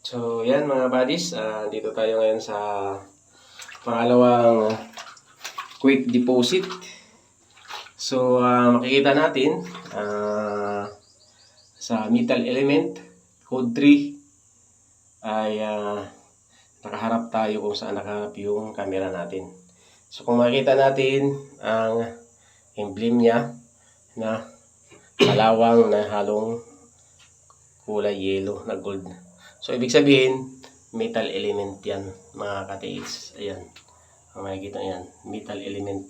So, yan mga buddies, dito tayo ngayon sa pangalawang quick deposit. So, makikita natin sa metal element, code 3, ay nakaharap tayo kung saan nakaharap yung camera natin. So, kung makikita natin ang emblem niya na malawang na halong kulay yellow na gold. So, ibig sabihin, metal element yan, mga katiis. Ayan. Ang makikita yan, metal element.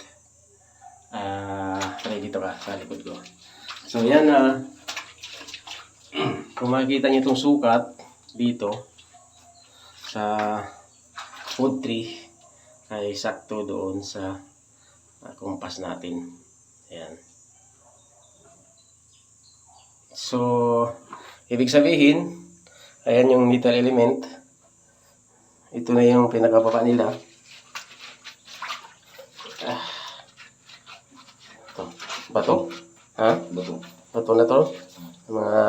Try dito ka, sa likod ko. So, yan kung makikita nyo itong sukat dito sa code 3 ay sakto doon sa compass natin. Ayan. So, ibig sabihin, ayan yung metal element. Ito na yung pinakababa nila. Ito. Bato. Ha? Bato. Bato na to. Mga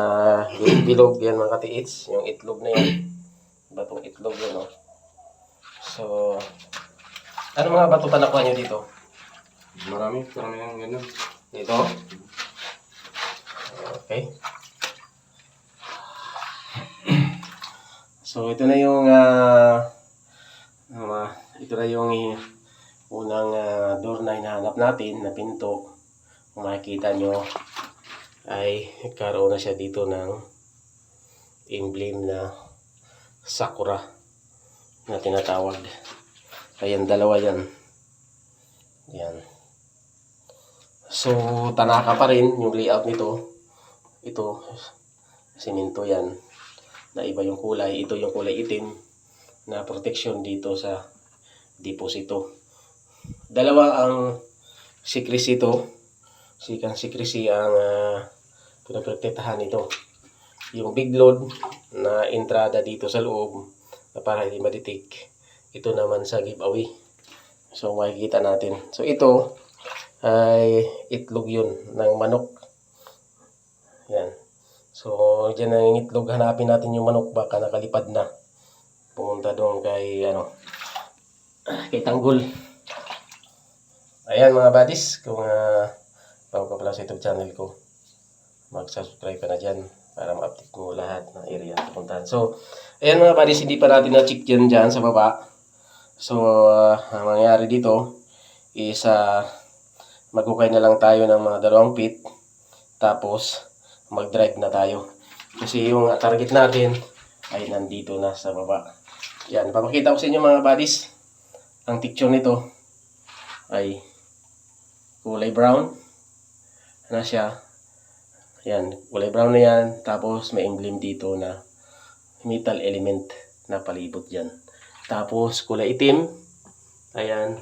bilog yan mga katiits. Yung itlog na yan. Batong itlog yan, no? So, ano mga bato pa nakuha nyo dito? Marami yung ganun. Dito? Okay. So, ito na yung unang door na hinahanap natin na pinto. Kung makikita nyo ay karoon na siya dito ng emblem na sakura na tinatawag. Ayan, dalawa yan. Yan. So, tanaka pa rin yung layout nito. Ito, siminto yan. Na iba yung kulay. Ito yung kulay itim na protection dito sa deposito. Dalawa ang secrecy ito. Secrecy ang pinaprotektahan ito. Yung big load na entrada dito sa loob na para hindi ma-detect. Ito naman sa giveaway. So makikita natin. So ito ay itlog yun ng manok. Yan. So dyan ang itlog. Hanapin natin yung manok. Baka nakalipad na. Pumunta doon kay kay Tanggol. Ayan mga buddies. Kung bago ka pala sa YouTube channel ko, mag-subscribe ka na dyan para ma-update mo lahat ng area na pupuntahan. So, ayan mga buddies, hindi pa natin na-check yan dyan sa baba. So, ang mangyayari dito is maghukay na lang tayo ng mga 2 feet. Tapos, mag-drive na tayo. Kasi yung target natin ay nandito na sa baba. Yan, papakita ko sa inyo mga buddies. Ang texture nito ay kulay brown na siya. Yan, kulay brown na yan. Tapos may emblem dito na metal element na palibot dyan. Tapos kulay itim. Ayan.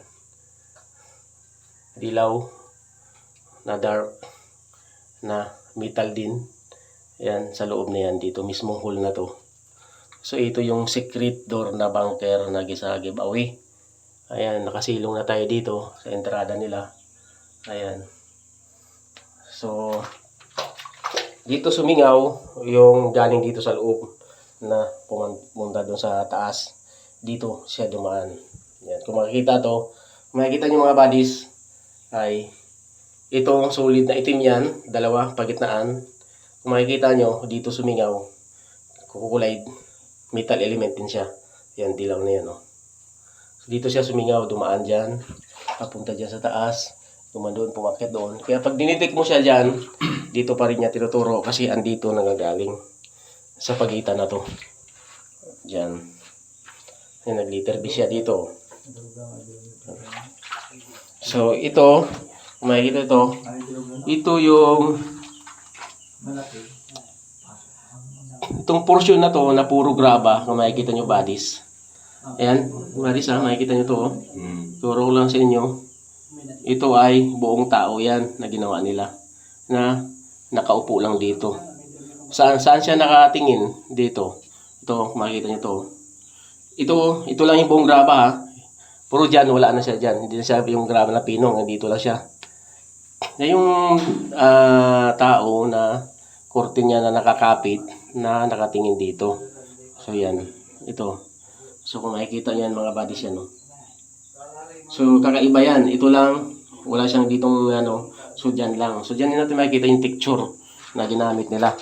Dilaw na dark na metal din. Ayan, sa loob na yan. Dito mismong hole na to. So ito yung secret door na bunker na sa giveaway. Ayan, nakasilong na tayo dito sa entrada nila. Ayan. So, dito sumingaw yung galing dito sa loob na pumunta doon sa taas. Dito siya dumaan. Yan. Kung makikita to, kung makikita nyo mga buddies, ay itong solid na itim yan, dalawa, pagitnaan. Kung makikita nyo, dito sumingaw, kukulay, metal element din siya. Yan, dilaw na yan. Oh. So, dito siya sumingaw, dumaan dyan, papunta dyan sa taas. Doon, pumakyat doon. Kaya pag dinitik mo siya dyan, dito pa rin niya tinuturo kasi andito nagagaling sa pagitan na to. Dyan. Yan, nag-liter B siya dito. So, ito, kung makikita ito yung itong portion na to na puro graba, kung makikita nyo buddies. Ayan, buddies makikita nyo to. Turo ko lang sa inyo. Ito ay buong tao yan na ginawa nila na nakaupo lang dito. Saan siya nakatingin? Dito. Ito, makikita nyo to. Ito lang yung buong graba ha. Puro dyan, wala na siya dyan. Hindi na siya yung graba na pinong. Dito lang siya. Na yung tao na korte niya na nakakapit na nakatingin dito. So yan, ito. So kung makikita niyan mga buddies yan, no? So kakaiba yan, ito lang, wala siyang ditong ano, so dyan lang. So dyan natin makikita yung texture na ginamit nila.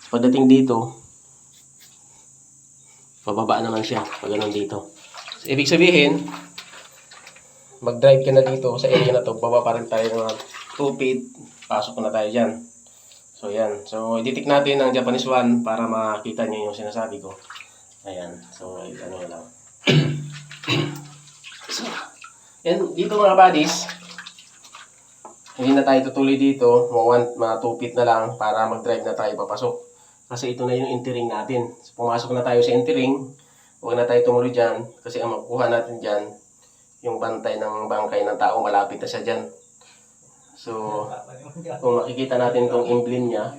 So, pagdating dito, pababa naman siya, pag ganun dito. So, ibig sabihin, mag-drive ka na dito sa area na to, baba pa rin tayo ng 2 feet, pasok na tayo dyan. So yan, so i-detect natin ang Japanese one para makita niyo yung sinasabi ko. Ayan, so ano lang. So, yan, dito mga buddies, hindi na tayo tutuloy dito, mga 2 feet na lang para mag-drive na tayo papasok. Kasi ito na yung entering natin. So, pumasok na tayo sa entering, huwag na tayo tumuloy dyan, kasi ang makukuha natin dyan, yung bantay ng bangkay ng tao, malapit na siya dyan. So, kung makikita natin itong emblem niya,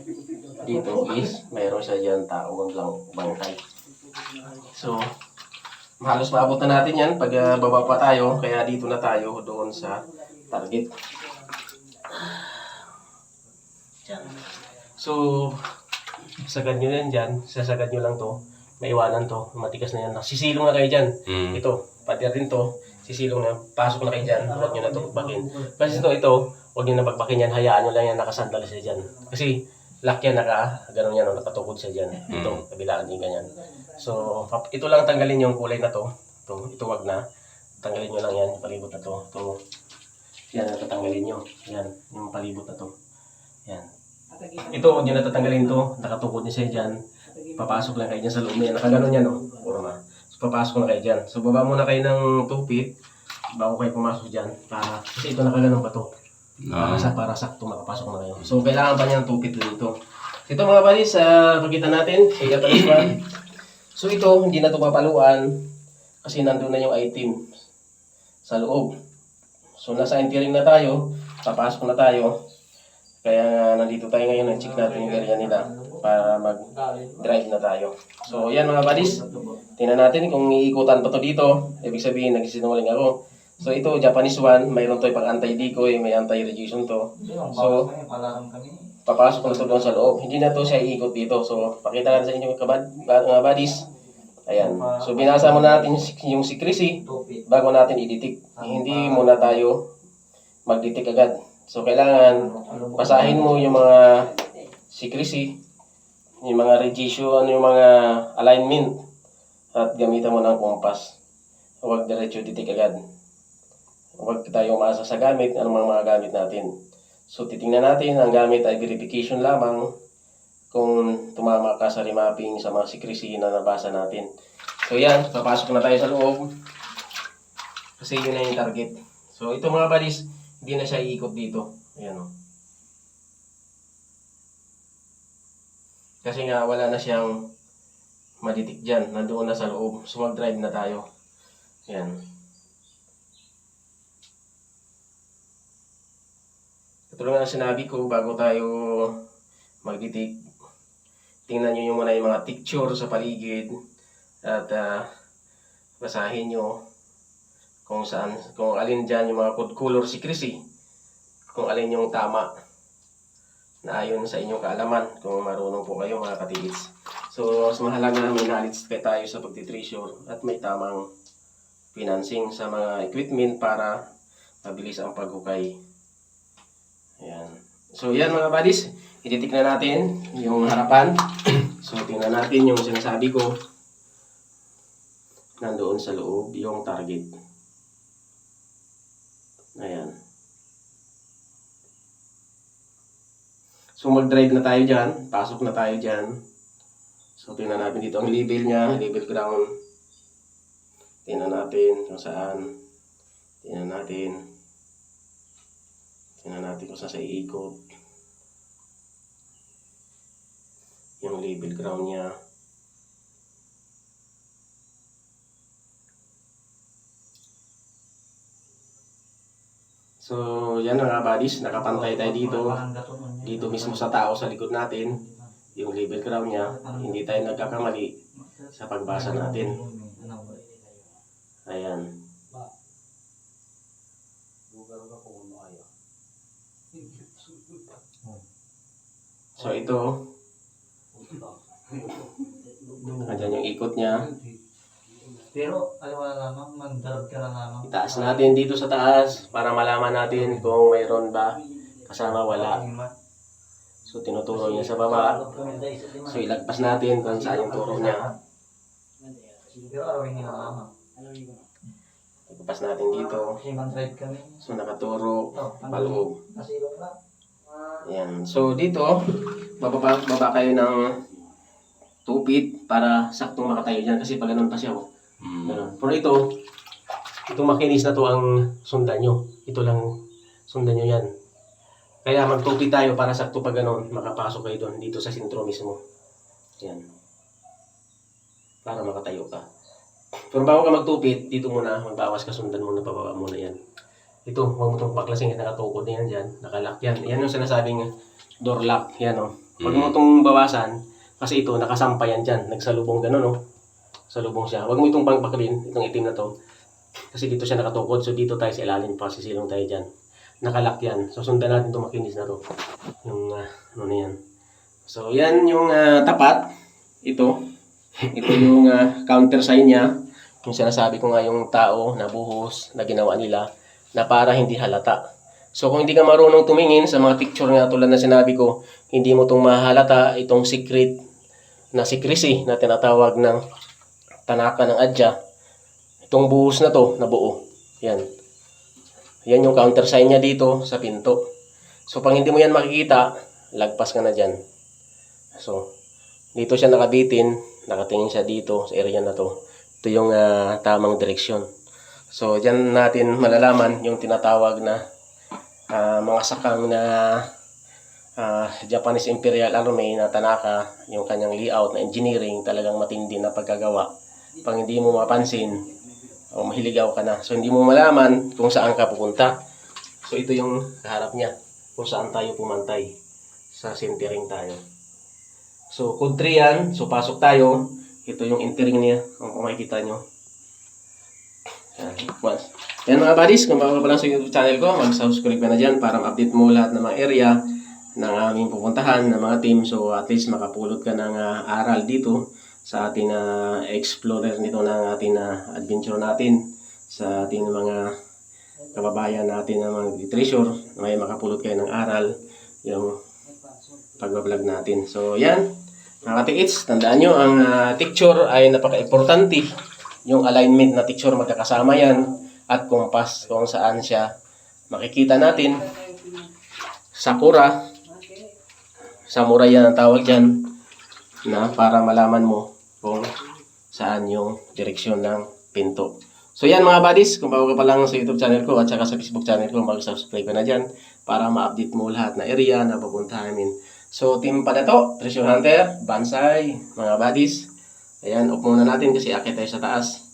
dito is, mayroon siya dyan tao lang bangkay. So, halos maabot na natin yan pag baba pa tayo, kaya dito na tayo doon sa target. Diyan. So, sagad nyo yan dyan, sasagad nyo lang to, maiwanan to, matigas na yan. Sisilong na kayo dyan. Ito, pader din to, sisilong na, pasok na kayo dyan, huwag nyo na ito bagbakin. Kasi ito, huwag nyo na bagbakin yan, hayaan nyo lang yan, nakasandal siya dyan. Kasi, lock yan, gano'n yan, nakatukod siya dyan. Ito, kabilaan din ganyan. So, ito lang tanggalin yung kulay na to. Ito wag na. Tanggalin nyo lang yan, yung palibot na to. Yan, natatanggalin nyo. Yan, yung palibot na to. Yan. Ito, huwag nyo natatanggalin to. Nakatukod niya siya dyan. Papasok lang kayo dyan sa loob niya. Nakaganon yan, no? Puro na. So, papasok na kayo dyan. So, baba muna kayo ng 2 feet bago kayo pumasok dyan. Kasi ito nakaganon pa to. Para sakto makapasok na kayo. So, kailangan pa niya ng 2 feet dito. Ito mga buddies, pakita natin. Sa Japanese one. So, ito, hindi na ito papaluan. Kasi nandun na yung item sa loob. So, nasa entering na tayo. Papasok na tayo. Kaya nandito tayo ngayon. Check natin yung area nila para mag-drive na tayo. So, yan mga buddies. Tingnan natin kung iikutan pa to dito. Ibig sabihin, nagsisinungaling ako. So, ito, Japanese one. Mayroon to pang anti-decoy, may anti-radiation to. So, papasok na to doon sa loob. Hindi na to siya iikot dito. So, pakita natin sa inyo mga buddies. Ayan. So, binasa muna natin yung secrecy bago natin i-detect. Hindi muna tayo mag-detect agad. So, kailangan basahin mo yung mga secrecy, yung mga radiation, yung mga alignment, at gamitan mo ng compass. Huwag diretso detect agad. Huwag tayo umasa sa gamit, anong mga gamit natin. So, titingnan natin, ang gamit ay verification lamang kung tumama ka sa remapping sa mga secrecy na nabasa natin. So, yan, papasok na tayo sa loob. Kasi yun na yung target. So, ito mga buddies, hindi na siya iikot dito. Ayan o. Kasi nga, wala na siyang maditik dyan. Nandoon na sa loob. So, mag-drive na tayo. Ayan. Katulad nga sinabi ko, bago tayo mag-detect, tingnan nyo yung muna yung mga picture sa paligid at basahin nyo kung saan, kung alin dyan yung mga code color secrecy, kung alin yung tama na ayon sa inyong kaalaman, kung marunong po kayo mga katilis. So, mas mahalaga na may knowledge tayo sa pagtitreasure at may tamang financing sa mga equipment para mabilis ang paghukay. Ayan. So, yan mga buddies, i-detect na natin yung harapan. So, tingnan natin yung sinasabi ko. Nandoon sa loob yung target. Ayan. So, mag-drive na tayo dyan. Pasok na tayo dyan. So, tingnan natin dito ang level niya. Level ground. Tingnan natin kung saan. Tingnan natin. Tingnan natin kung saan sa iikot. Yung level ground niya. So, yan na nga buddies, nakapantay tayo dito. Dito mismo sa tao sa likod natin. Yung level ground niya, hindi tayo nagkakamali sa pagbasa natin. Ayan. So, ito. Andyan yung ikot niya. Pero, alam mo na lamang, mag-drive ka na lamang. Itaas natin dito sa taas para malaman natin kung mayroon ba kasama wala. So tinuturo niya sa baba. So ilagpas natin kung saan yung turo niya. Pero arawin niya na lamang. Ilagpas natin dito. Kasi mag-drive kami. So nakaturo paloob. Kasi na. Ayan. So dito, baba kayo ng 2 feet para saktong makatayo dyan. Kasi pag ganun pa siya. Oh. Ganun. Pero itong makinis na to ang sundan nyo. Ito lang sundan nyo yan. Kaya mag-2 feet tayo para sakto pag ganun, makapasok kayo doon dito sa sentro mismo. Ayan. Para makatayo ka. Pero bago ka mag-2 feet, dito muna, magbawas ka, sundan muna, pababa muna yan. Ito, huwag mo itong paklasing, nakatukod na yan dyan, nakalock yan. Yan yung sinasabing door lock, yan o. Huwag mo itong bawasan, kasi ito, nakasampa yan dyan, nagsalubong gano'n o. Salubong siya. Huwag mo itong pangpaklin, itong itim na to. Kasi dito siya nakatukod, so dito tayo sa ilalim, pasisilong tayo dyan. Nakalock yan. So sundan natin itong makinis na to. Yung ano na yan. So yan yung tapat. Ito. Ito yung counter sign niya. Yung sinasabi ko nga yung tao na buhos na ginawa nila na para hindi halata. So kung hindi ka marunong tumingin sa mga picture nga tulad na sinabi ko, hindi mo itong mahalata itong secret na secrecy na tinatawag ng tanaka ng adya. Itong buhos na to na buo. Yan. Yan yung counter sign niya dito sa pinto. So pag hindi mo yan makikita, lagpas ka na dyan. So dito siya nakabitin, nakatingin siya dito sa area na to. Ito yung tamang direksyon. So dyan natin malalaman yung tinatawag na mga sakang na Japanese Imperial Army na Tanaka, yung kanyang layout na engineering, talagang matindi na pagkagawa. Pag hindi mo mapansin, o mahiligaw ka na. So hindi mo malaman kung saan ka pupunta. So ito yung kaharap niya, kung saan tayo pumantay. Sa centering tayo. So code 3 yan, so pasok tayo. Ito yung entering niya, kung makikita nyo. Yan mga buddies, kung bago pa lang sa YouTube channel ko, mag-subscribe ka na dyan para ma-update mo lahat ng mga area ng aming pupuntahan, ng mga team. So at least makapulot ka ng aral dito sa ating explorer nito ng ating adventure natin sa ating mga kababayan natin na mga treasure. May makapulot kayo ng aral yung pag-vlog natin. So yan, mga katiits, tandaan nyo, ang picture ay napaka-importante. Yung alignment na picture magkakasama yan at compass kung saan siya makikita natin. Sakura, samurai yan ang tawag dyan, na para malaman mo kung saan yung direksyon ng pinto. So yan mga buddies, kung bago ka pa lang sa YouTube channel ko at saka sa Facebook channel ko, mag-subscribe ka na dyan para ma-update mo lahat na area na pupuntahan namin. So team pa na to, Treasure Hunter, Bansay, mga buddies. Ayan, off muna natin kasi akit tayo sa taas.